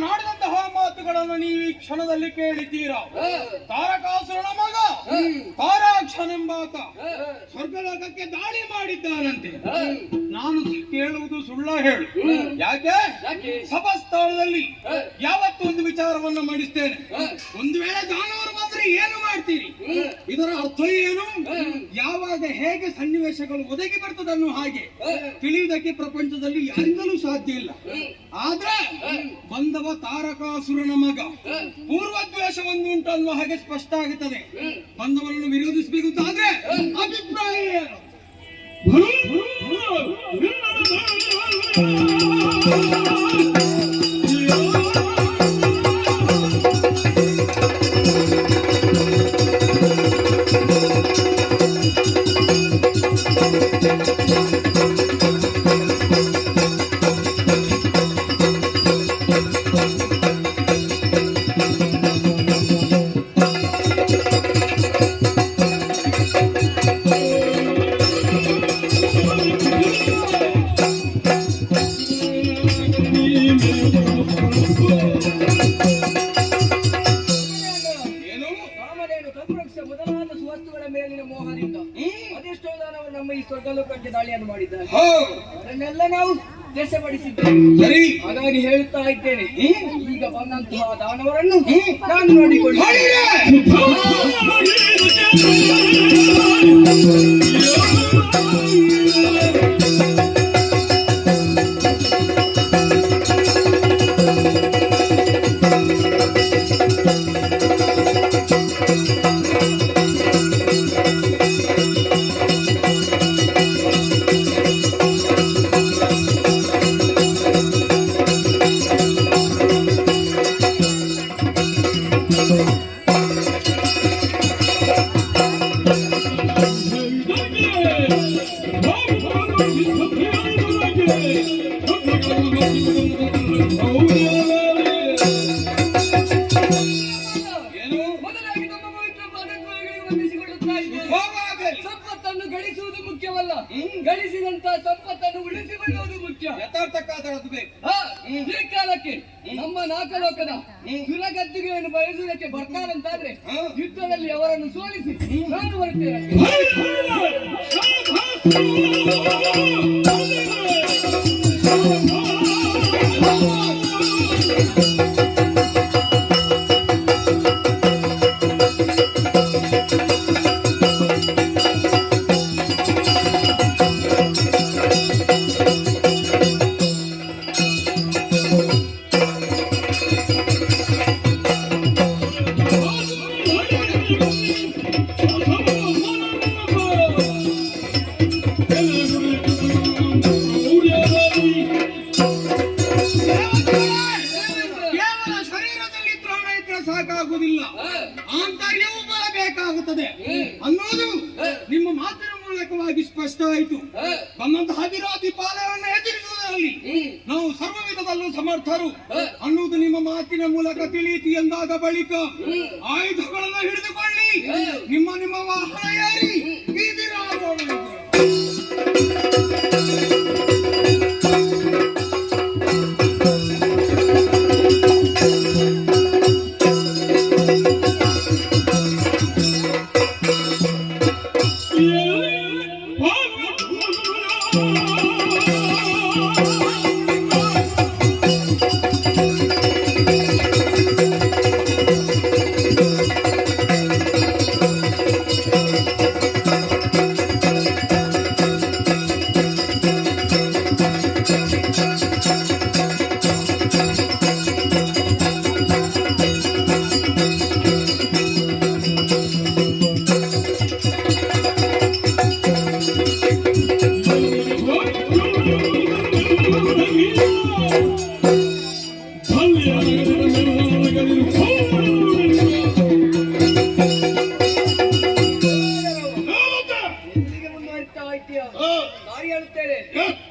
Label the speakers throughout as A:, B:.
A: ನಾಡಿದಂತಹ ಮಾತುಗಳನ್ನು ನೀವು ಈ ಕ್ಷಣದಲ್ಲಿ ಕೇಳಿದ್ದೀರಾ. ತಾರಕಾಸುರನ ಮಗ ತಾರಾಕ್ಷನೆಂಬಾತ ಸ್ವರ್ಗಲೋಕಕ್ಕೆ ದಾಳಿ ಮಾಡಿದ್ದಾನಂತೆ. ನಾನು ಕೇಳುವುದು ಸುಳ್ಳ ಹೇಳು. ಯಾಕೆ ಸಭಾಸ್ಥಳದಲ್ಲಿ ಯಾವತ್ತು ಒಂದು ವಿಚಾರವನ್ನು ಮಾಡಿಸ್ತೇನೆ. ಒಂದು ವೇಳೆ ದಾನವರು ಬಂದ್ರೆ ಏನು ಮಾಡ್ತೀರಿ? ಇದರ ಅರ್ಥ ಏನು? ಯಾವಾಗ ಹೇಗೆ ಸನ್ನಿವೇಶಗಳು ಒದಗಿ ಬರ್ತದನ್ನು ಹಾಗೆ ತಿಳಿಯುವುದಕ್ಕೆ ಪ್ರಪಂಚದಲ್ಲಿ ಯಾರಿಂದಲೂ ಸಾಧ್ಯ ಇಲ್ಲ. ಆದ್ರೆ ಬಂದವ ತಾರಕಾಸುರನ ಮಗ ಪೂರ್ವದ್ವೇಷವನ್ನು ಉಂಟನ್ನುವ ಹಾಗೆ ಸ್ಪಷ್ಟ ಆಗುತ್ತದೆ. ಬಂದವರನ್ನು ವಿರೋಧಿಸಬೇಕು ಅಂತಾದ್ರೆ ಅಭಿಪ್ರಾಯ ಏನು?
B: ನಮ್ಮ ಈ ಸ್ವರ್ಗಲೋಕಕ್ಕೆ ದಾಳಿಯನ್ನು ಮಾಡಿದ್ದಾರೆ. ಅದನ್ನೆಲ್ಲ ನಾವು ದೇಶಪಡಿಸಿದ್ದೇವೆ.
A: ಸರಿ,
B: ಹಾಗಾಗಿ ಹೇಳುತ್ತಾ ಇದ್ದೇನೆ, ಈಗ ಬಂದಂತಹ ದಾನವರನ್ನು ನಾನು ನೋಡಿಕೊಳ್ಳಿ. ಸಂಪತ್ತನ್ನು ಗಳಿಸುವುದು ಮುಖ್ಯವಲ್ಲ, ಗಳಿಸಿದಂತ ಸಂಪತ್ತನ್ನು ಉಳಿಸಿಕೊಳ್ಳುವುದು ಮುಖ್ಯ. ಈ ಕಾಲಕ್ಕೆ ನಮ್ಮ ನಾಲ್ಕಲೋಕದ ಸುರಗದ್ದಿಗೆಯನ್ನು ಬಯಸುವುದಕ್ಕೆ ಬರ್ತಾರಂತಾದ್ರೆ ಯುದ್ಧದಲ್ಲಿ ಅವರನ್ನು ಸೋಲಿಸಿ ನಾನು ಬರ್ತೇನೆ.
A: ಸಾಕಾಗುವುದಿಲ್ಲ, ಆಂತರ್ಯವೂ ಬರಬೇಕಾಗುತ್ತದೆ ಅನ್ನೋದು ನಿಮ್ಮ ಮಾತಿನ ಮೂಲಕವಾಗಿ ಸ್ಪಷ್ಟ ಆಯಿತು. ಬಂದಂತಹ ವಿರೋಧಿ ಪಾಲವನ್ನು ಎದುರಿಸುವುದರಲ್ಲಿ ನಾವು ಸರ್ವ ವಿಧದಲ್ಲೂ ಸಮರ್ಥರು ಅನ್ನುವುದು ನಿಮ್ಮ ಮಾತಿನ ಮೂಲಕ ತಿಳಿಯಿತು ಎಂದಾದ ಬಳಿಕ ಆಯುಧಗಳನ್ನು ಹಿಡಿದುಕೊಳ್ಳಿ, ನಿಮ್ಮ ನಿಮ್ಮ ವಾಹನ ಏರಿ ಬೀದಿರಾಗೋಣ.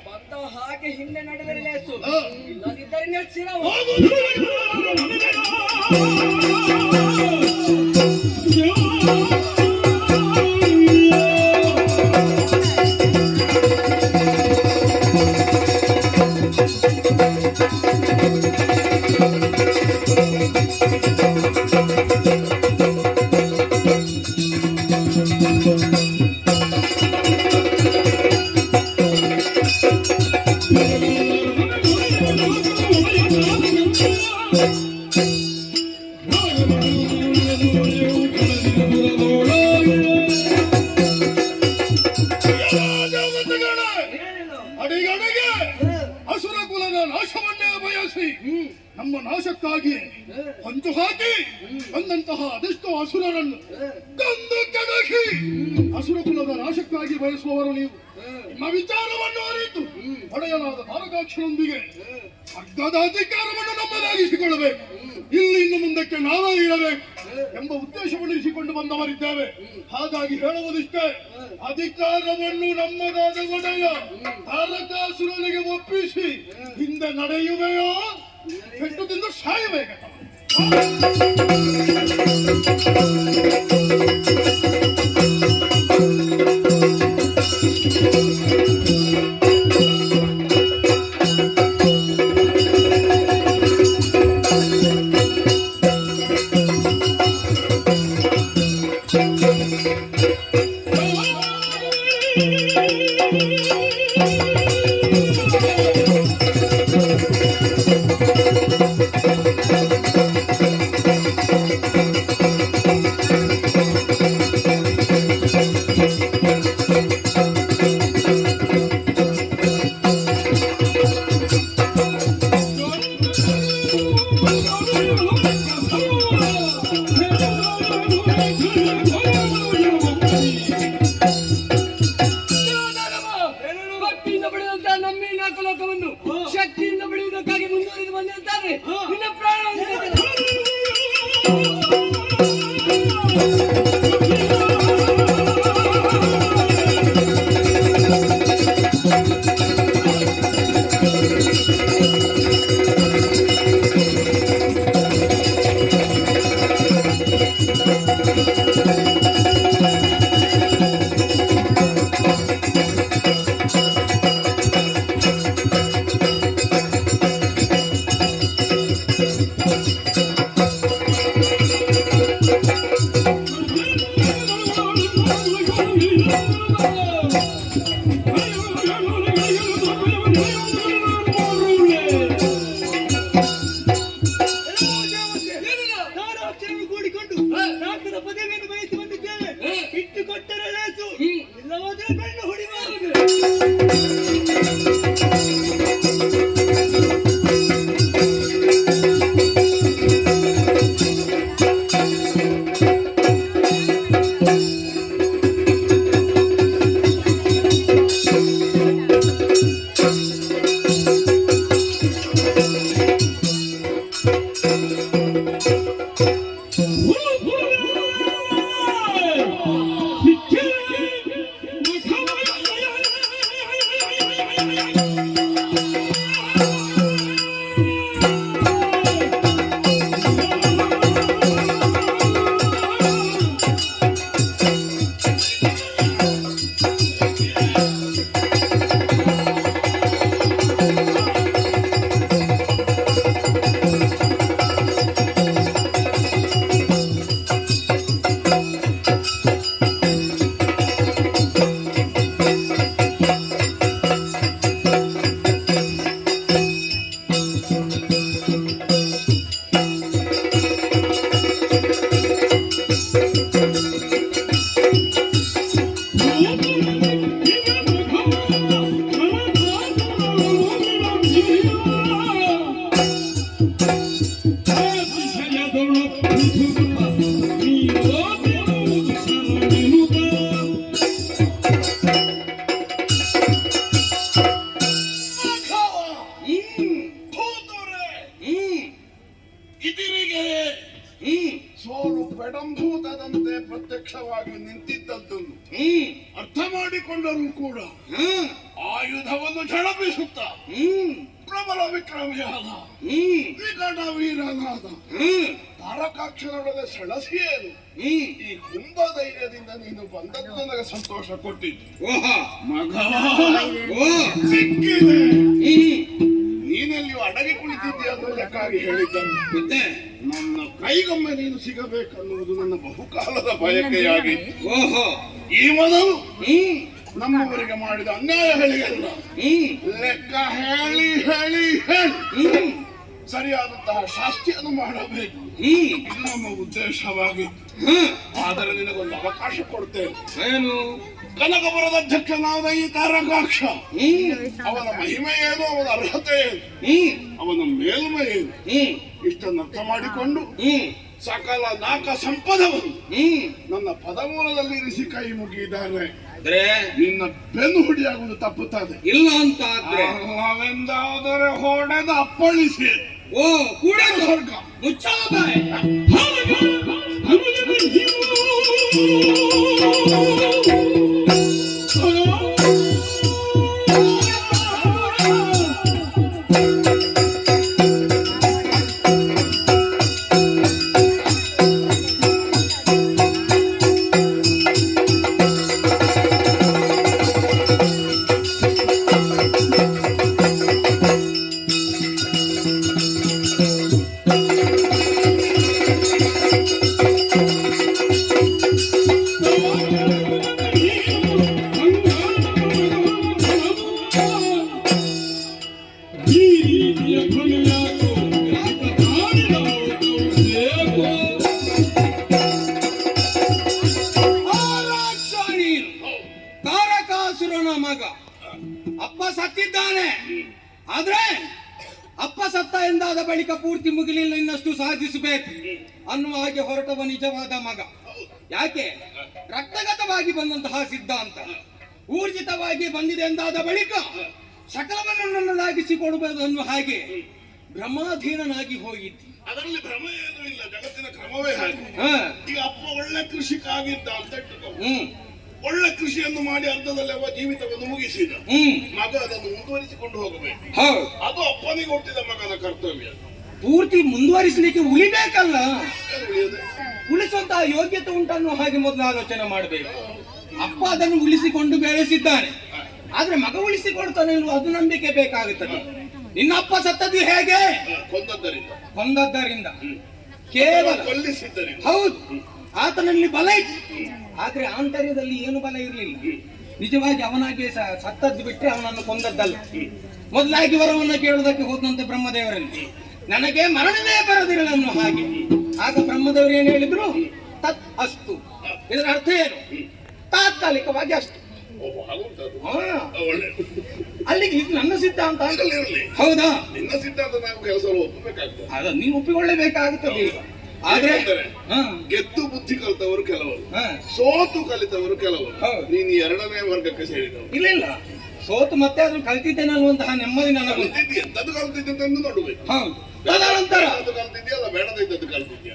B: ಬಂದ ಹಾಗೆ ಹಿಂದೆ ನಡೆದರೆ ಲೇಸು, ಇಲ್ಲದಿದ್ದರೆ ನೆಚ್ಚಿನ
C: ಅಡಿಗಡೆಗೆ ಅಸುರ ಕುಲದ ನಾಶವನ್ನೇ ಬಯಸಿ ನಮ್ಮ ನಾಶಕ್ಕಾಗಿ ಹೊಂಚು ಹಾಕಿ ಬಂದಂತಹ ಅದೆಷ್ಟೋ ಅಸುರರನ್ನು ಕೊಂದು ಕೆಡಹಿ ಅಸುರ ಕುಲದ ನಾಶಕ್ಕಾಗಿ ಬಯಸುವವರು ನೀವು. ನಿಮ್ಮ ವಿಚಾರವನ್ನು ಅರಿತು ಒಡೆಯಲಾದ ತಾರಕಾಕ್ಷರೊಂದಿಗೆ ಅಗ್ಗದ ಅಧಿಕಾರವನ್ನು ನಮ್ಮದಾಗಿಸಿಕೊಳ್ಳಬೇಕು. ಇಲ್ಲಿ ಇನ್ನು ಮುಂದಕ್ಕೆ ನಾವೇ ಇರಬೇಕು ಎಂಬ ಉದ್ದೇಶವನ್ನು ಇರಿಸಿಕೊಂಡು ಬಂದವರಿದ್ದೇವೆ. ಹಾಗಾಗಿ ಹೇಳುವುದಿಷ್ಟೇ, ಅಧಿಕಾರವನ್ನು ನಮ್ಮದಾದ ಒಡೆಯ ತಾರಕಾಸುರನಿಗೆ ಒಪ್ಪಿಸಿ ಹಿಂದೆ ನಡೆಯುವೆಯೋ ಪೆಟ್ಟು ತಿಂದು ಸಾಯಬೇಕು.
B: ಶಕ್ತಿಯಿಂದ ಬೆಳೆಯುವುದಕ್ಕಾಗಿ ಮುಂದುವರಿದು ಬಂದಿರ್ತಾರೆ. ನಿನ್ನ ಪ್ರಾಣ ಪದವಿಯನ್ನು ಬಯಸಿ ಬಂದಿದ್ದೇವೆ. ಇಟ್ಟು ಕೊಟ್ಟರೆ ಲೇಸು, ಇಲ್ಲವಾದರೆ ಬೆನ್ನು ಹೊಡಿಬಾರದು.
C: ಸೋಲು ಪೆಡಂಭೂತದಂತೆ ಪ್ರತ್ಯಕ್ಷವಾಗಿ ನಿಂತಿದ್ದದ್ದನ್ನು ಅರ್ಥ ಮಾಡಿಕೊಂಡರೂ ಕೂಡ ಆಯುಧವ ಅವನನ್ನು ಝಳಪಿಸುತ್ತ ಪ್ರಬಲ ವಿಕ್ರಮಿಯಾದ ವಿಕಟ ವೀರನಾದ ತಾರಕಾಕ್ಷರೊಡನೆ ಸೆಳಸಿಯೇನು ಈ ಕುಂಭ ಧೈರ್ಯದಿಂದ ನೀನು ಬಂದದ್ದು ನನಗೆ ಸಂತೋಷ ಕೊಟ್ಟಿದ್ದು ಮಗ ಸಿಕ್ಕಿದೆ. ನೀನೆಲ್ಲಿಯೂ ಅಡಗಿ ಕುಳಿತಿದ್ದೀಯ ಅನ್ನೋದಕ್ಕಾಗಿ ಹೇಳಿದ್ದನು. ಮತ್ತೆ ನನ್ನ ಕೈಗೊಮ್ಮೆ ನೀನು ಸಿಗಬೇಕನ್ನುವುದು ನನ್ನ ಬಹುಕಾಲದ ಬಯಕೆಯಾಗಿತ್ತು. ಈ ಮೊದಲು ನಮ್ಮವರಿಗೆ ಮಾಡಿದ ಅನ್ಯಾಯ ಹೇಳಿಲ್ಲ ಲೆಕ್ಕ ಹೇಳಿ ಹೇಳಿ ಹೇಳಿ ಸರಿಯಾದಂತಹ ಶಾಸ್ತಿಯನ್ನು ಮಾಡಬೇಕು. ಇದು ನಮ್ಮ ಉದ್ದೇಶವಾಗಿತ್ತು. ಆದರೆ ನಿನಗೊಂದು ಅವಕಾಶ ಕೊಡ್ತೇನೆ. ಏನು? ಕನಕಪುರದ ಅಧ್ಯಕ್ಷನಾದ ಈ ತಾರಕಾಕ್ಷ ಅವನ ಮಹಿಮೆ ಏನು, ಅವನ ಅರ್ಹತೆ ಏನು, ಅವನ ಮೇಲ್ಮೆ ಏನು ಇಷ್ಟನ್ನು ಅರ್ಥ ಮಾಡಿಕೊಂಡು ಸಕಲ ನಾಕ ಸಂಪದವನ್ನು ನನ್ನ ಪದಮೂಲದಲ್ಲಿ ಇರಿಸಿ ಕೈ ಮುಗಿಯಿದ್ದಾರೆ. ನಿನ್ನ ಬೆನ್ನು ಹುಡಿಯಾಗುವುದು ತಪ್ಪುತ್ತದೆ. ಇಲ್ಲ ಅಂತ ನಾವೆಂದಾದರೆ ಹೊಡೆದ ಅಪ್ಪಳಿಸಿ ಕೂಡ ಸ್ವರ್ಗ ಮುಚ್ಚಾದ ಮಗ ಅಪ್ಪ ಸತ್ತಿದ್ದಾನೆ. ಆದ್ರೆ ಅಪ್ಪ ಸತ್ತ ಎಂದಾದ ಬಳಿಕ ಪೂರ್ತಿ ಮುಗಿಲಿಲ್ಲ, ಇನ್ನಷ್ಟು ಸಾಧಿಸಬೇಕು ಅನ್ನುವ ಹಾಗೆ ಹೊರಟವ ನಿಜವಾದ ಮಗ. ಯಾಕೆ? ರಕ್ತಗತವಾಗಿ ಬಂದಂತಹ ಸಿದ್ಧಾಂತ ಊರ್ಜಿತವಾಗಿ ಬಂದಿದೆ ಎಂದಾದ ಬಳಿಕ ಸಕಲವನ್ನು ನನ್ನದಾಗಿಸಿಕೊಡಬಹುದು ಅನ್ನುವ ಹಾಗೆ ಬ್ರಹ್ಮಾಧೀನನಾಗಿ ಹೋಗಿದ್ದಿ. ಅದರಲ್ಲಿ ಭ್ರಮ ಏನೂ ಇಲ್ಲ, ಜಗತ್ತಿನ ಕ್ರಮವೇ ಹಾಗೆ. ಈಗ ಅಪ್ಪ ಒಳ್ಳೆ ಕೃಷಿಕಾಗಿದ್ದ ಅಂತ ಇಟ್ಟುಕೋ. ಒಳ್ಳೆ ಕೃಷಿಯನ್ನು ಮಾಡಿ ಅರ್ಧದಲ್ಲಿ ಅವ ಜೀವಿತವನ್ನು ಮುಗಿಸಿದ. ಮಗ ಅದನ್ನು ಮುಂದುವರಿಸಿಕೊಂಡು ಹೋಗಬೇಕು. ಅದು ಅಪ್ಪನಿಗೆ ಹುಟ್ಟಿದ ಮಗನ ಕರ್ತವ್ಯ.
A: ಪೂರ್ತಿ ಮುಂದುವರಿಸಲಿಕ್ಕೆ ಉಳಿಬೇಕಲ್ಲ, ಉಳಿಸುವಂತಹ ಯೋಗ್ಯತೆ ಉಂಟನ್ನೋ ಹಾಗೆ ಮೊದಲು ಆಲೋಚನೆ ಮಾಡಬೇಕು. ಅಪ್ಪ ಅದನ್ನು ಉಳಿಸಿಕೊಂಡು ಬೆಳೆಸಿದ್ದಾನೆ, ಆದ್ರೆ ಮಗ ಉಳಿಸಿಕೊಡ್ತಾನೆ ಇಲ್ವೋ ಅದು ನಂಬಿಕೆ ಬೇಕಾಗುತ್ತದೆ. ನಿನ್ನ ಅಪ್ಪ ಸತ್ತದ್ದು ಹೇಗೆ? ಕೊಂದದ್ದರಿಂದ, ಕೇವಲ
C: ಕೊಲ್ಲಿಸಿದ್ದರಿಂದ.
A: ಹೌದು, ಆತನಲ್ಲಿ ಬಲ ಇತ್ತು, ಆದ್ರೆ ಆಂತರ್ಯದಲ್ಲಿ ಏನು ಬಲ ಇರಲಿಲ್ಲ. ನಿಜವಾಗಿ ಅವನಾಗಿ ಸತ್ತದ್ದು ಬಿಟ್ಟರೆ ಅವನನ್ನು ಕೊಂದದ್ದಲ್ಲ. ಮೊದಲಾಗಿ ವರವನ್ನು ಕೇಳುವುದಕ್ಕೆ ಹೋದಂತೆ ಬ್ರಹ್ಮದೇವರಲ್ಲಿ ನನಗೆ ಮರಣವೇ ಬರದಿರಲ್ಲ ಅನ್ನೋ ಹಾಗೆ. ಆಗ ಬ್ರಹ್ಮದೇವರು ಏನು ಹೇಳಿದ್ರು? ತತ್ ಅಸ್ತು. ಇದರ ಅರ್ಥ ಏನು? ತಾತ್ಕಾಲಿಕವಾಗಿ ಅಷ್ಟು. ಅಲ್ಲಿಗೆ ಇದು ನನ್ನ ಸಿದ್ಧಾಂತ. ಹೌದಾ?
C: ನಿನ್ನ ಸಿದ್ಧಾಂತ ನಾವು ಕೆಲಸ ಒಪ್ಪಬೇಕಾಗ್ತದೆ.
A: ಅದ ನೀವು ಒಪ್ಪಿಕೊಳ್ಳಬೇಕಾಗುತ್ತದೆ. ಈಗ ಆದ್ರೆ
C: ಗೆದ್ದು ಬುದ್ಧಿ ಕಲಿತವರು ಕೆಲವರು, ಸೋತು ಕಲಿತವರು ಕೆಲವರು. ನೀನು ಎರಡನೇ ವರ್ಗಕ್ಕೆ ಸೇರಿದವರು.
A: ಇಲ್ಲ ಇಲ್ಲ, ಸೋತು ಮತ್ತೆ ಅದನ್ನು ಕಲ್ತಿದ್ದೇನೆ ಅನ್ನುವಂತಹ ನೆಮ್ಮದಿ ನನಗೆ.
C: ಎಂತದ್ದು ಕಲ್ತಿದ್ದೆ ಅಂತ ನೋಡ್ಬೇಕು.
A: ಹೌದು, ತದನಂತರ
C: ಅದು ಕಲ್ತಿದ್ಯಲ್ಲ ಬೇಡದಿದ್ದದ್ದು ಕಲ್ತಿದ್ಯಾ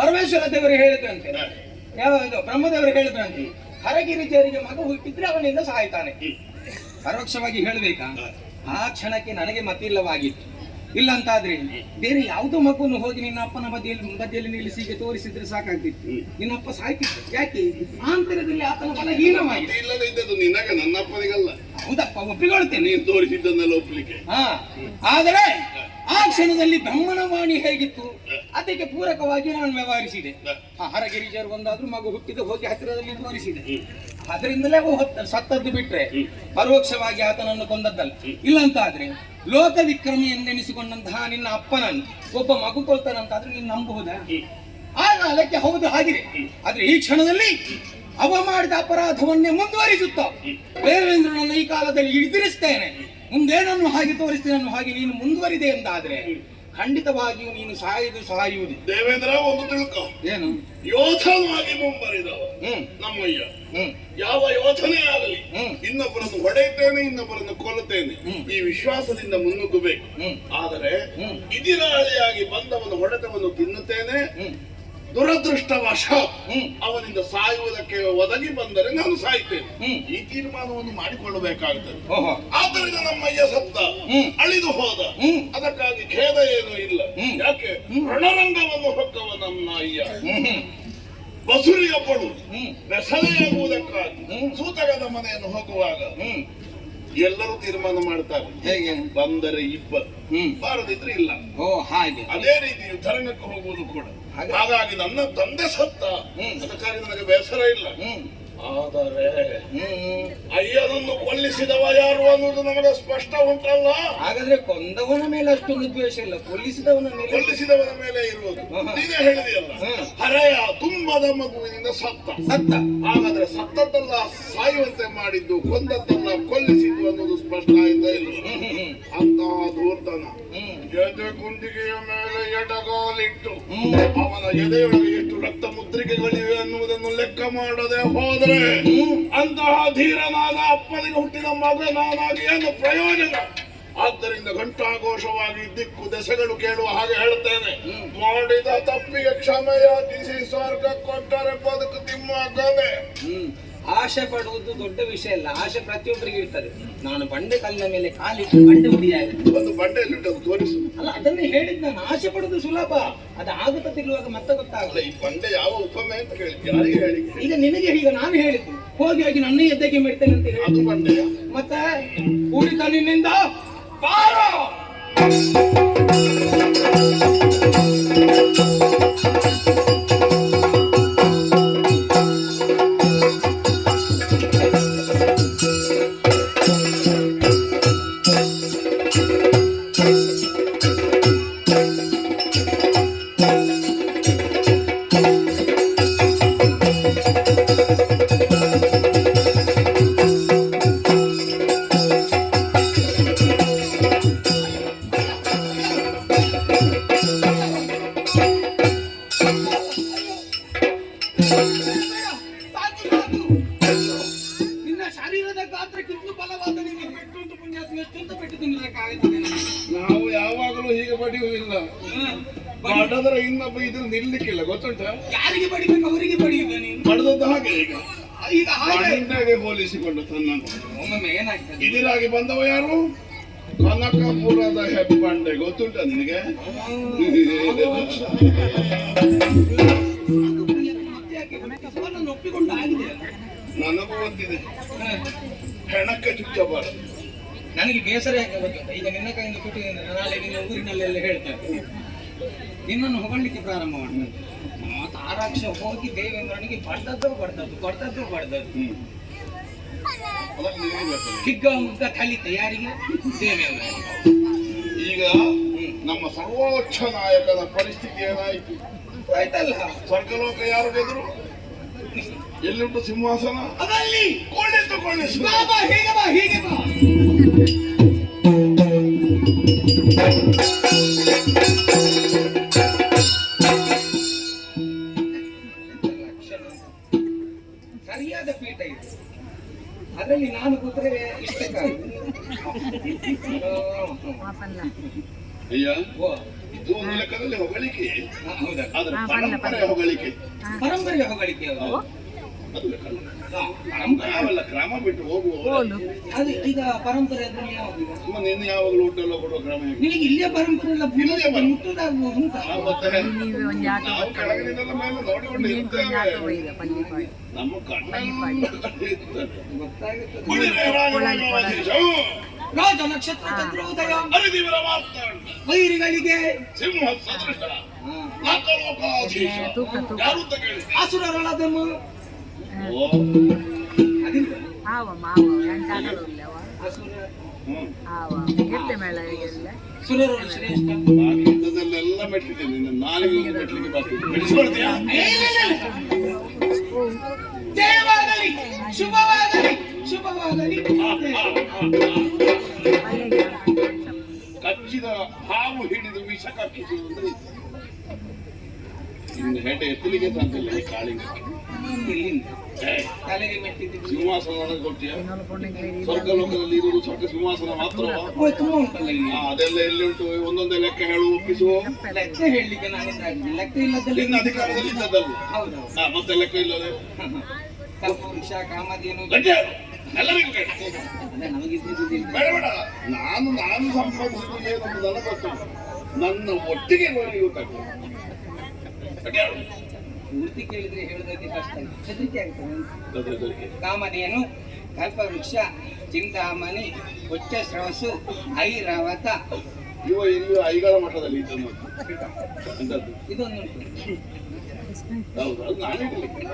A: ಪರಮೇಶ್ವರ ದೇವರು ಹೇಳಿದ್ರಂತೆ, ಯಾವುದು ಬ್ರಹ್ಮದೇವರು ಹೇಳಿದ್ರಂತೆ, ಹರಗಿರಿಜರಿಗೆ ಮಗ ಹುಟ್ಟಿದ್ರೆ ಅವನಿಂದ ಸಾಯ್ತಾನೆ. ಪರೋಕ್ಷವಾಗಿ ಹೇಳಬೇಕಾ? ಆ ಕ್ಷಣಕ್ಕೆ ನನಗೆ ಮತಿಲ್ಲವಾಗಿತ್ತು. ಇಲ್ಲ ಅಂತಾದ್ರೆ ಬೇರೆ ಯಾವುದೋ ಮಗುವನ್ನು ಹೋಗಿ ನಿನ್ನ ಅಪ್ಪನ ಬದಿಯಲ್ಲಿ ನಿಲ್ಲಿಸಿಗೆ ತೋರಿಸಿದ್ರೆ ಸಾಕಾಗ್ತಿತ್ತು. ನಿನ್ನಪ್ಪ ಸಾಯ್ತಿತ್ತು. ಯಾಕೆ? ಆಂತರ್ಯದಲ್ಲಿ ಆತನ ಬಲ ಹೀನವಾಗಿದೆ.
C: ಇಲ್ಲದೆ ಇದ್ದದ್ದು ನಿನಗೆ, ನನ್ನ ಅಪ್ಪನಿಗಲ್ಲ.
A: ಹೌದಪ್ಪ, ಒಪ್ಪಿಕೊಳ್ತೇನೆ,
C: ನೀನು ತೋರಿಸಿದ್ದನ್ನೆಲ್ಲ ಒಪ್ಪಲಿಕ್ಕೆ.
A: ಆದರೆ ಆ ಕ್ಷಣದಲ್ಲಿ ಬ್ರಹ್ಮನ ವಾಣಿ ಹೇಗಿತ್ತು ಅದಕ್ಕೆ ಪೂರಕವಾಗಿ ನಾನು ವ್ಯವಹರಿಸಿದೆ. ಹರಗಿರಿಜರು ಒಂದಾದ್ರೂ ಮಗು ಹುಟ್ಟಿದ ಹೋಗಿ ಹತ್ತಿರದಲ್ಲಿ ತೋರಿಸಿದೆ. ಅದರಿಂದಲೇ ಸತ್ತದ್ದು ಬಿಟ್ರೆ ಪರೋಕ್ಷವಾಗಿ ಆತನನ್ನು ಕೊಂದದ್ದಲ್ಲ. ಇಲ್ಲ ಅಂತಾದ್ರೆ ಲೋಕ ವಿಕ್ರಮಿ ಎಂದೆನಿಸಿಕೊಂಡಂತಹ ನಿನ್ನ ಅಪ್ಪನನ್ನು ಒಬ್ಬ ಮಗು ಕೊಲ್ತಾನಂತಾದ್ರೆ ನೀನು ನಂಬಬಹುದಾ? ಆ ಕಾಲಕ್ಕೆ ಹೌದು ಆಗಿದೆ. ಆದ್ರೆ ಈ ಕ್ಷಣದಲ್ಲಿ ಅವ ಮಾಡಿದ ಅಪರಾಧವನ್ನೇ ಮುಂದುವರಿಸುತ್ತ ದೇವೇಂದ್ರನನ್ನು ಈ ಕಾಲದಲ್ಲಿ ಹಿಡಿದಿರಿಸ್ತೇನೆ, ಮುಂದೇನನ್ನು ಹಾಗೆ ತೋರಿಸ್ತೇನೆ ಅನ್ನೋ ಹಾಗೆ ನೀನು ಮುಂದುವರಿದೆ ಎಂದಾದ್ರೆ ಖಂಡಿತವಾಗಿಯೂ ನೀನು ಸಾಯುವುದು.
C: ದೇವೇಂದ್ರ ಒಂದು ತಿಳ್ಕೊ,
A: ಏನು
C: ಯೋಧನಾಗಿ ಮುಂಬರಿದವ ನಮ್ಮಯ್ಯ. ಯಾವ ಯೋಧನೇ ಆಗಲಿ ಇನ್ನೊಬ್ಬರನ್ನು ಹೊಡೆಯುತ್ತೇನೆ, ಇನ್ನೊಬ್ಬರನ್ನು ಕೊಲ್ಲುತ್ತೇನೆ, ಈ ವಿಶ್ವಾಸದಿಂದ ಮುನ್ನುಗ್ಗಬೇಕು. ಆದರೆ ಇದಿರಾಳಿಯಾಗಿ ಬಂದವನ ಹೊಡೆತವನ್ನು ತಿನ್ನುತ್ತೇನೆ,
D: ದುರದೃಷ್ಟವಶ
A: ಹ್ಮ್.
D: ಅವನಿಂದ ಸಾಯುವುದಕ್ಕೆ ಒದಗಿ ಬಂದರೆ ನಾನು ಸಾಯ್ತೇನೆ.
A: ಹ್ಮ್.
D: ಈ ತೀರ್ಮಾನವನ್ನು ಮಾಡಿಕೊಳ್ಳಬೇಕಾಗುತ್ತದೆ.
A: ಓಹೋ.
D: ಆದ್ದರಿಂದ ನಮ್ಮಯ್ಯ ಸತ್ತ,
A: ಹ್ಮ್.
D: ಅಳಿದು ಹೋದ,
A: ಹ್ಮ್.
D: ಅದಕ್ಕಾಗಿ ಖೇದ ಏನೂ ಇಲ್ಲ.
A: ಹ್ಮ್.
D: ಯಾಕೆ ರಣರಂಗವನ್ನು ಹೊಕ್ಕವ ನಮ್ಮ ಅಯ್ಯ
A: ಹ್ಮ್.
D: ಬಸುರಿಯೊಬ್ಬಳು
A: ಹ್ಮ್.
D: ಬೆಸಲೆಯಾಗುವುದಕ್ಕಾಗಿ
A: ಹ್ಮ್.
D: ಸೂತಕದ ಮನೆಯನ್ನು ಹೋಗುವಾಗ
A: ಹ್ಮ್.
D: ಎಲ್ಲರೂ ತೀರ್ಮಾನ ಮಾಡ್ತಾರೆ,
A: ಹೇಗೆ?
D: ಬಂದರೆ ಇಬ್ಬರು,
A: ಹ್ಮ್.
D: ಬಾರದಿದ್ರೆ ಇಲ್ಲ.
A: ಓ ಹಾಗೆ.
D: ಅದೇ ರೀತಿ ಯುದ್ಧರಂಗಕ್ಕೆ ಹೋಗುವುದು ಕೂಡ
A: ಹಾಗೆ.
D: ಹಾಗಾಗಿ ನನ್ನ ತಂದೆ ಸತ್ತ,
A: ಹ್ಮ್.
D: ಅದಕ್ಕಾಗಿ ನನಗೆ ಬೇಸರ ಇಲ್ಲ.
A: ಹ್ಮ್.
D: ಆದರೆ
A: ಹ್ಮ್.
D: ಅಯ್ಯನನ್ನು ಕೊಲ್ಲಿಸಿದವ ಯಾರು ಅನ್ನೋದು ನಮಗೆ ಸ್ಪಷ್ಟ ಉಂಟಲ್ಲ.
A: ಹಾಗಾದ್ರೆ ಕೊಂದವನ ಮೇಲೆ ಅಷ್ಟೊಂದು ದ್ವೇಷ ಇಲ್ಲ, ಕೊಲ್ಲಿಸಿದವನ ಮೇಲೆ.
D: ಕೊಲ್ಲಿಸಿದವನ ಮೇಲೆ ಇರುವುದು.
A: ಹ್ಮ್.
D: ನೀನೇ ಹೇಳಿದೆಯಲ್ಲ,
A: ಹ್ಮ್.
D: ಹರೆಯ ತುಂಬದ ಮಗುವಿನಿಂದ ಸತ್ತ.
A: ಸತ್ತ.
D: ಹಾಗಾದ್ರೆ ಸತ್ತದ್ದಲ್ಲ ಸಾಯುವಂತೆ ಮಾಡಿದ್ದು, ಕೊಂದದ್ದಲ್ಲ ಕೊಲ್ಲಿಸಿದ್ದು ಅನ್ನೋದು ಸ್ಪಷ್ಟ ಆಯ್ತಾ ಇಲ್ಲ.
A: ಹ್ಮ್. ಹ್ಮ್.
D: ಅಂತಹ ಧೂರ್ತನ
A: ಹ್ಮ್.
D: ಎದೆ ಕುಂದಿಗೆಯ ಮೇಲೆ ಎಡಗಾಲಿಟ್ಟು
A: ಹ್ಮ್.
D: ಅವನ ಎದೆಯೊಳಗೆ ಎಷ್ಟು ರಕ್ತ ಮುದ್ರಿಕೆಗಳಿವೆ ಅನ್ನುವುದನ್ನು ಲೆಕ್ಕ ಮಾಡದೆ ಹೋದರೆ
A: ಹ್ಮ್.
D: ಅಂತಹ ಧೀರನಾದ ಅಪ್ಪನಿಗೆ ಹುಟ್ಟಿದ ಮಗ ನಾನಾಗಿ ಏನು ಪ್ರಯೋಜನ? ಆದ್ದರಿಂದ ಘಂಟಾಘೋಷವಾಗಿ ದಿಕ್ಕು ದೆಸೆಗಳು ಕೇಳುವ ಹಾಗೆ ಹೇಳುತ್ತೇನೆ, ಮಾಡಿದ ತಪ್ಪಿಗೆ ಕ್ಷಮೆಯಾಚಿಸಿ ಸ್ವರ್ಗ ಕೊಟ್ಟರೆ ಬದುಕು ತಿಮ್ಮಗನೆ.
A: ಹ್ಮ್. ಆಶೆ ಪಡುವುದು ದೊಡ್ಡ ವಿಷಯ ಅಲ್ಲ, ಆಶೆ ಪ್ರತಿಯೊಬ್ಬರಿಗೆ ಇರ್ತದೆ. ನಾನು ಬಂಡೆ ಕಲ್ಲಿನ ಮೇಲೆ ಕಾಲಿಟ್ಟು ಬಂಡೆ ಹುಡಿಯಾಗುತ್ತೆ.
D: ಒಂದು ಬಂಡೆಯಲ್ಲಿಟ್ಟು ತೋರಿಸು.
A: ಅಲ್ಲ, ಅದನ್ನೇ ಹೇಳಿದ್ ನಾನು, ಆಸೆ ಪಡುದು ಸುಲಭ, ಅದು ಆಗುತ್ತಾ ತಿರುವಾಗ ಮತ್ತೆ
D: ಅಲ್ಲ,
A: ಗೊತ್ತಾಗಲ್ಲ.
D: ಈ ಬಂಡೆ ಯಾವ ಉಪಮೆ ಅಂತ ಕೇಳಿ ಯಾರಿಗೆ ಹೇಳಿ?
A: ಈಗ ನಿನಗೆ ಈಗ ನಾನು ಹೇಳಿದ್ದು, ಹೋಗಿ ನನ್ನ ಎದ್ದಕ್ಕೆ ಮಾಡ್ತೇನೆ ಅಂತ ಹೇಳಿ.
D: ಅದು ಬಂಡೆಯ
A: ಮತ್ತೆ ಉಳಿದ ನಿನ್ನಿಂದ ಬಾರೋ. ಸಾಕು, ಸಾಕು. ನಿನ್ನ ಶರೀರದ ಗಾತ್ರಕ್ಕಿಂತಲೂ ಬಲವಾದ ನಿನ್ನ ಪೆಟ್ಟು ಪುಣ್ಯಾತ್ಮ ಎಷ್ಟೊಂದು ಪೆಟ್ಟು ತಿನ್ನಬೇಕಾಗುತ್ತದೆ.
D: ನಾವು ಯಾವಾಗಲೂ ಹೀಗೆ ಬಡಿಯುವುದಿಲ್ಲ. ಬಡದ್ರ ಇನ್ನೊಬ್ಬ ಇದ್ರ ನಿಲ್ಲಿಕ್ಕಿಲ್ಲ, ಗೊತ್ತುಂಟ?
A: ಯಾರಿಗೆ ಬಡಿಬೇಕು ಅವರಿಗೆ ಬಡಿಯುವ ನೀನು.
D: ಬಡದದ್ದು ಹಾಗೆ
A: ಈಗ ಹಾಗೆ
D: ಬಂಡೆಗೆ ಹೋಲಿಸಿಕೊಂಡು ತನ್ನನ್ನು
A: ಒಮ್ಮೊಮ್ಮೆ ಏನಾಗ್ತದೆ,
D: ಇದಿರಾಗಿ ಬಂದವ ಯಾರು? ಕನಕಪುರದ ಹೆಬ್ಬಂಡೆ, ಗೊತ್ತುಂಟ ನಿನಗೆ?
A: ಸೋಲನ್ನು ಒಪ್ಪಿಕೊಂಡು ಆಗಿದೆ ಅಲ್ಲ.
D: ನನಗೂ ಒಂದಿದೆ, ಹೆಣಕ್ಕೆ ಚುಚ್ಚಬಾರದು.
A: ನನಗೆ ಬೇಸರ ಯಾಕೆ ಗೊತ್ತುಂಟ, ಈಗ ನಿನ್ನ ಕೈಯಿಂದ ಕೊಟ್ಟಿದ್ದೀನಿ, ನಾಳೆ ನಿನ್ನ ಊರಿನಲ್ಲೆಲ್ಲ ಹೇಳ್ತಾರೆ, ನಿನ್ನನ್ನು ಹೊಗಳಿಕ್ಕೆ ಪ್ರಾರಂಭ ಮಾಡ್ತಾರೆ. ತಾರಾಕ್ಷ ಹೋಗಿ ದೇವೇಂದ್ರನಿಗೆ ಬಡ್ದದ್ದು
D: ಅದಕ್ಕೆ ನಿನಗೆ ಬೇಸರ.
A: ಹಿಗ್ಗ ಮುಗ್ಗ ಕಲಿತೆ ಯಾರಿಗೆ? ದೇವೇಂದ್ರ.
D: ಈಗ ನಮ್ಮ ಸರ್ವೋಚ್ಚ ನಾಯಕನ ಪರಿಸ್ಥಿತಿ ಏನಾಯಿತು
A: ಆಯ್ತಲ್ಲ,
D: ಸ್ವರ್ಗಲೋಕ ಯಾರು ಗೆದ್ರು? ಎಲ್ಲಿಂಟು ಸಿಂಹಾಸನ?
A: ಅದಲ್ಲಿ
D: ಕೊಳ್ಳಿಸು.
A: ಬಾ ಬಾ, ಹೀಗೆ ಬಾ, ಹೀಗೆ ಬಾ. ಸರಿಯಾದ ಪೀಠ ಇದು, ಅದರಲ್ಲಿ ನಾನು ಕೂತ್ರೆ ಇಷ್ಟಕ್ಕಾಗಿ.
D: ಅಯ್ಯ,
A: ಓ,
D: ಇದು ಒಂದು ಲೆಕ್ಕದಲ್ಲಿ ಹೊಗಳಿಕೆ,
A: ಹೌದಾ?
D: ಆದ್ರೆ ಪರಂಪರೆ ಹೊಗಳಿಕೆ
A: ಪರಂಪರೆ ಹೊಗಳಿಕೆ ಅವರು.
D: ಅದು ಲೆಕ್ಕಲ್ಲ. ನಾವೆಲ್ಲ ಕ್ರಮ ಬಿಟ್ಟು ಹೋಗುವವರು.
A: ಅದು ಈಗ ಪರಂಪರೆ ಅಂದ್ರೆ ಯಾವುದು?
D: ನಿನ್ನ ಯಾವಾಗಲೂ ಊಟೆಲ್ಲ ಕೊಡುವ ಕ್ರಮ ಹೇಗೆ?
A: ನಿನಗೆ ಇಲ್ಲಿಯ ಪರಂಪರೆ ಎಲ್ಲ ಮುಟ್ಟದಾಗ್ಬೋದು ಅಂತ.
D: ಮತ್ತೆ ನಾವು ಕೆಳಗಿನಿಂದೆಲ್ಲ ಮೇಲೆ ನೋಡಿಕೊಂಡು ಇರ್ತೇವೆ. ನಮ್ಮ ಕಣ್ಣಲ್ಲಿ
A: ಗೊತ್ತಾಗುತ್ತದೆ.
D: ಕುಡಿರೆ ರಾಜರಾಜಾಧೀಶ,
A: ರಾಜ ನಕ್ಷತ್ರ ಚಂದ್ರೋದಯ,
D: ಹರಿದಿವರ ಮಾರ್ತಾಂಡ,
A: ವೈರಿಗಳಿಗೆ
D: ಸಿಂಹ ಸದೃಶ, ನಾಗಲೋಕಾಧೀಶ ಯಾರು ಅಂತ ಕೇಳಿ
A: ಅಸುರರಳದಮ್ಮ.
D: ಓ,
A: ಅದಿಲ್ಲ
E: ಆವ ಮಾವ ಎಂಟಾಗಲು
A: ಅಸುರ
E: ಆವ ಎತ್ತೆ ಮೇಳ ಎಲ್ಲ
A: ಸುರರು ಶ್ರೇಷ್ಠ.
D: ನಾನು ಯುದ್ಧದಲ್ಲೆಲ್ಲ ಮೆಟ್ಟಿದ್ದೇನೆ, ನಿನ್ನ ನಾಲಿಗೆ ಮೆಟ್ಲಿಗೆ ಬಾಕಿ ಬಿಡಿಸ್ಕೊಳ್ತೀಯಾ?
A: ಜಯವಾಗಲಿ, ಶುಭವಾಗಲಿ, ಶುಭವಾಗಲಿ.
D: ಕಚ್ಚಿದ ಹಾವು ಹಿಡಿದು ವಿಷ ಕಕ್ಕಿಸುವುದು ಇನ್ನು ಹೆಡೆ ಎತ್ತಲಿಗೆ ಸಾಧ್ಯಲ್ಲ ಈ ಕಾಳಿಂಗಕ್ಕೆ.
A: ಇಲ್ಲಿಂದ ತಲೆಗೆ ಮೆಟ್ಟಿದ್ದು
D: ಸಿಂಹಾಸನ ನನಗೆ ಕೊಟ್ಟಿಯ
E: ಇನ್ನೊಂದು ಪುಣ್ಯಗಿರಿ
D: ಸ್ವರ್ಗ ಲೋಕದಲ್ಲಿ ಇರುವುದು ಸ್ವರ್ಗ ಸಿಂಹಾಸನ ಮಾತ್ರ
A: ತುಂಬಾ ಉಂಟಲ್ಲ ಇಲ್ಲಿ
D: ಅದೆಲ್ಲ ಎಲ್ಲಿ ಉಂಟು ಒಂದೊಂದೇ ಲೆಕ್ಕ ಹೇಳು ಒಪ್ಪಿಸುವ
A: ಲೆಕ್ಕ ಹೇಳಲಿಕ್ಕೆ ನಾನಿಂದ ಆಗುದಿಲ್ಲ. ಲೆಕ್ಕ ಇಲ್ಲದಲ್ಲಿ
D: ನಿನ್ನ ಅಧಿಕಾರದಲ್ಲಿ ಇದ್ದದ್ದಲ್ಲ
A: ಹೌದು
D: ಮತ್ತೆ ಲೆಕ್ಕ ಇಲ್ಲದೆ
A: ಕಲ್ಪವೃಕ್ಷ ಕಾಮಧೇನು
D: ಗಟ್ಟಿ ಹೇಳು. ಎಲ್ಲರಿಗೂ ಕೇಳಿ
A: ಅದೇ ನಮಗಿದ್ದಿದ್ದಿಲ್ಲ.
D: ಬೇಡ ಬೇಡ ನಾನು ಸಂಪಾದಿಸಿದ್ದು ಏನು ನನಗೆ ಗೊತ್ತಿಲ್ಲ ನನ್ನ ಒಟ್ಟಿಗೆ ಇವರಿಗೆ ಗೊತ್ತಾಗ್ತದೆ ಗಟ್ಟಿ ಹೇಳು.
A: ಪೂರ್ತಿ ಕೇಳಿದ್ರೆ ಹೇಳೋದಕ್ಕೆ ಕಷ್ಟ ಹೆದರಿಕೆ ಆಗ್ತದೆ.
D: ಗದರಿಕೆ.
A: ಕಾಮಧೇನು ಕಲ್ಪವೃಕ್ಷ ಚಿಂತಾಮಣಿ ಉಚ್ಚ ಶ್ರವಸು ಐರಾವತ
D: ಇವ ಇಲ್ಲಿ ಐಗಳ ಮಠದಲ್ಲಿ ಇದ್ದದ್ದು ಎಂತದ್ದು
A: ಇದೊಂದುಂಟು.
D: ಹೌದು ಅದು ನಾನು ಇಡ್ಲಿಕ್ಕೆ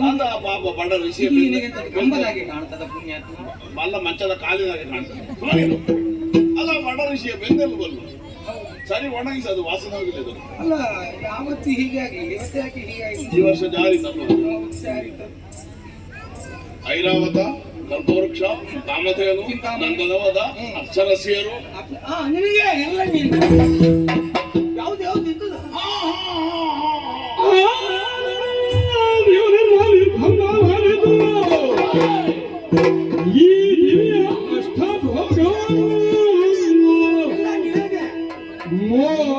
D: ನಾನು ಆ ಪಾಪ ಬಡ ಋಷಿ
A: ಇದು ನಿನಗೆ ಎಂತ ಕಂಬಲಾಗಿ ಕಾಣ್ತದ ಪುಣ್ಯಾತ್ಮ?
D: ಮಲ್ಲ ಮಂಚದ ಕಾಲಿನಾಗೆ ಕಾಣ್ತದೆ ಸುಮ್ಮನೆ ಅಲ್ಲ ಬಡ ಋಷಿಯ ಬೆನ್ನೆಲು ಬಲ್ಲ ಸರಿ ಒಣಗಿಸೋದು ವಾಸನೆ ಹೋಗಿಲ್ಲ ಅದು
A: ಅಲ್ಲ ಯಾವತ್ತು ಹೀಗೆ ಆಗಲಿಲ್ಲ, ಇವತ್ತು ಯಾಕೆ ಹೀಗಾಗಿ
D: ಈ ವರ್ಷ ಜಾರಿ ತಮ್ಮ ಐರಾವತ ಕಲ್ಪವೃಕ್ಷ ಕಾಮಧೇನು ನಂದನವದ ಅಪ್ಸರಸಿಯರು
A: ನಿನಗೆ ಎಲ್ಲ ನೀನು ಯಾವ್ದು ಯಾವ್ದು ಇದ್ದದ್ದು?
C: ಮೋಹ